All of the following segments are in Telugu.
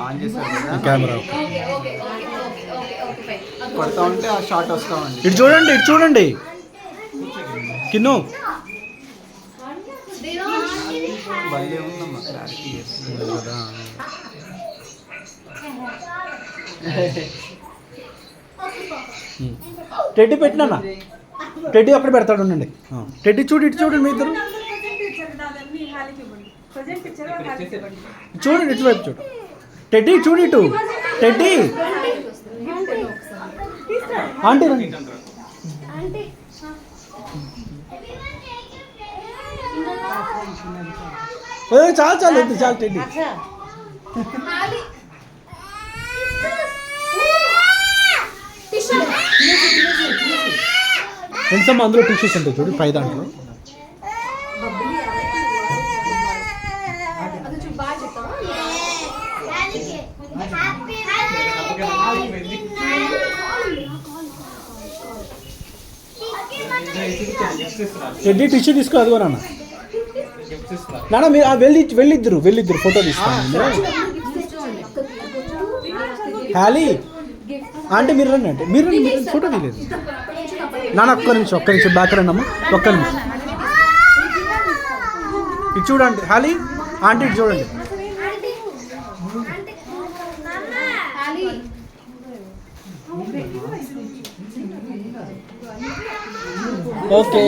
ఆన్ చేశారు కదా కెమెరా కొడతా ఉంటే ఆ షార్ట్ వస్తామండి. ఇటు చూడండి, ఇటు చూడండి కిన్ను. భలే ఉందమ్మా క్లారిటీ కదా. టెడ్డీ పెట్టినా, టెడ్డీ అక్కడ పెడతాడు ఉండండి. టెడ్డీ చూడు, ఇటు చూడండి మీ ఇద్దరు చూడండి, ఇటువైపు చూడు. టెడ్డీ చూడు, ఇటు టెడ్డీ. ఆంటీ రండి. చాలు చాలు వద్దు, చాలు టెడ్డీ. ఫ్రెండ్స్ అమ్మ అందులో టిష్యూస్ ఉంటాయి చూడు పై దాంట్లో. టెడ్డీ టిష్యూ తీసుకో, అదిగో నాన్న. నాన్న మీరు వెళ్ళిద్దరు ఫోటో తీసుకోండి. హ్యాలీ అంటే మీరు రండి, అంటే మీరు ఫోటో తీయలేదు. నాన్న ఒక్క నిమిషం బ్యాక్ రండి అమ్మ, ఒక్క నిమిషం. ఇటు చూడండి హ్యాలీ ఆంటీ, ఇటు చూడండి. ఓకే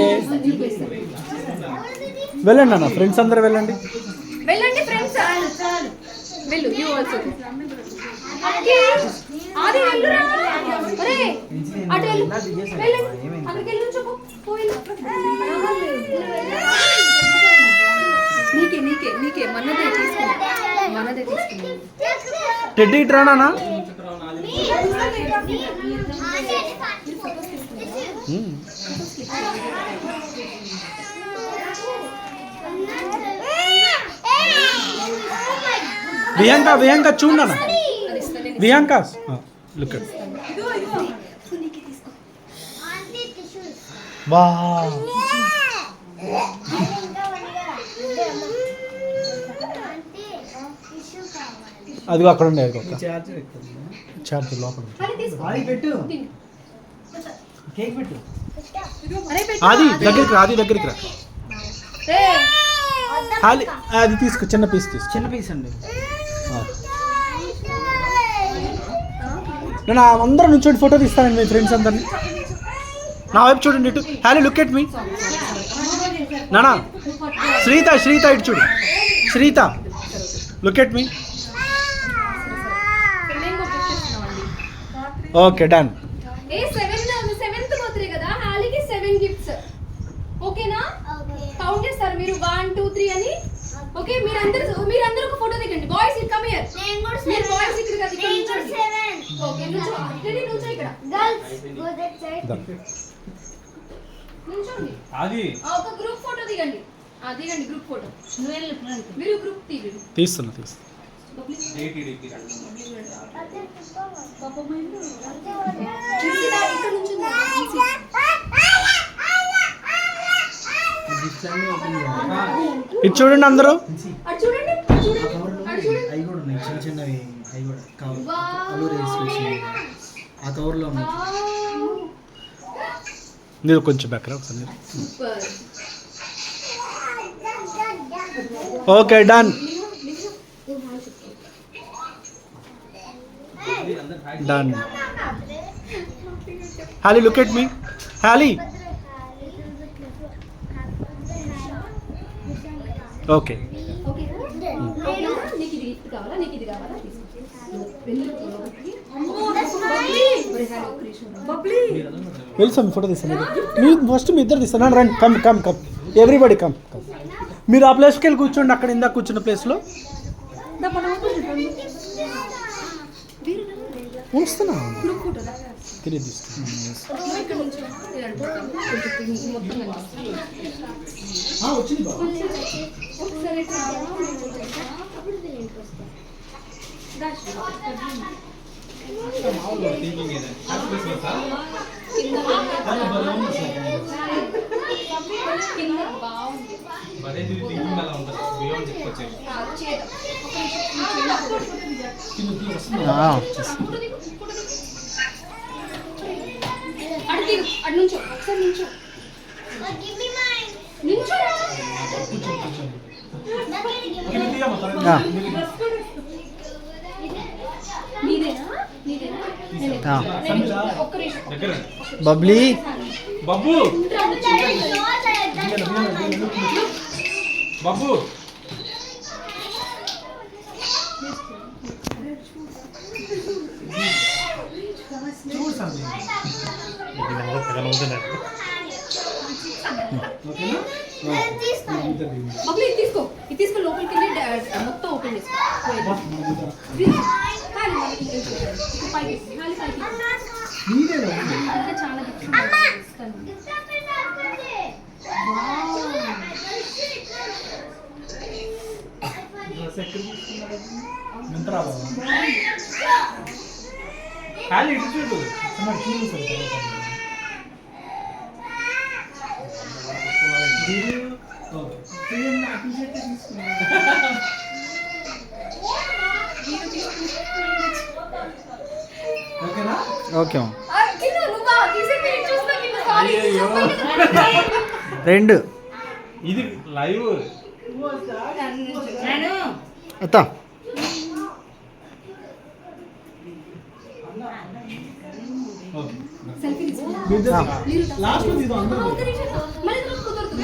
వెళ్ళండి అన్న, ఫ్రెండ్స్ అందరూ వెళ్ళండి. వెళ్ళండి ఫ్రెండ్స్, వెళ్ళు. యు ఆల్సో ఆది వెళ్ళురా. అరే అటు వెళ్ళు, వెళ్ళండి అక్కడికి వెళ్ళు. చెప్పు పోయి నీకే మనదే తీసుకున్నా. టెడ్డీ ఇటు రానా. విహంక చూడనా, విహంక లుక్ అట్. వా అదిగో అక్కడ ఉండే చార్జ్ లోపల అది దగ్గరికి రా. అది తీసుకో, చిన్న పీస్ అండి. నేను అందరూ నుంచోటి ఫోటో తీస్తానండి మీ ఫ్రెండ్స్ అందరినీ. నా వైపు చూడండి, ఇటు హ్యాలీ లుక్ ఎట్ మీ. నానా శ్రీత ఇటు చూడు. Sritha look at me. Okay done. Seventh birthday కదా, హాలీకి 7 గిఫ్ట్స్. ఓకేనా? కౌంట్ చేస్తారు మీరు 1 2 3 అని. ఓకే, మీరందరూ ఒక ఫోటో దిగండి. Boys come here. మీరు బాయ్స్ ఇక్కడ కదా, ఇక్కడ నిల్చోండి. ఓకే నిల్చో ఇక్కడ. Girls go that side. నిల్చోండి. ఆది ఒక గ్రూప్ ఫోటో దిగండి. దిగండి గ్రూప్ ఫోటో. మీరు గ్రూప్ తీస్తున్నా. ఇది చూడండి అందరూ. చిన్నవి ఆ కవర్లో మీరు కొంచెం బ్యాక్ రా ఒకసారి. Okay done. Haley look at me. Haley okay. వెళ్తాం ఫోటో తీస్తాను. ఫస్ట్ మీ ఇద్దరు తీస్తాను. రండి, కమ్ ఎవ్రీబడి కమ్. మీరు ఆ ప్లేస్కి వెళ్ళి కూర్చోండి, అక్కడ ఇందాక కూర్చున్న ప్లేస్లో. వస్తున్నా తిరిగి ఫోటో దిగు, ఫోటో దిగు. అటు దిగు, అటు నుంచో ఒకసారి నుంచో నించోరా. నీదేనా నీదేనా ఒక్క నిమిషం. బబ్లీ బాబు బాబు బబ్లీ ఇది తీసుకో, ఇది తీసుకో లోపలికి వెళ్ళి మొత్తం ఓపెన్ చేసుకో. హాలి మనకి ఇప్పుడు పైకి హాలి పైకి ఇంకా చాలా గిఫ్ట్స్ ఉన్నాయి. ఖాళీ ఇటు చూడు ఓకే కింద నువ్వా తీసేసి చూస్తా కింద. సారీ అయ్యయ్యో. రెండు ఇది లైవ్ అత్త సెల్ఫీ తీసుకో. లాస్ట్ మళ్ళీ కుదరదు.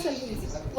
సెల్ఫీ తీసుకో.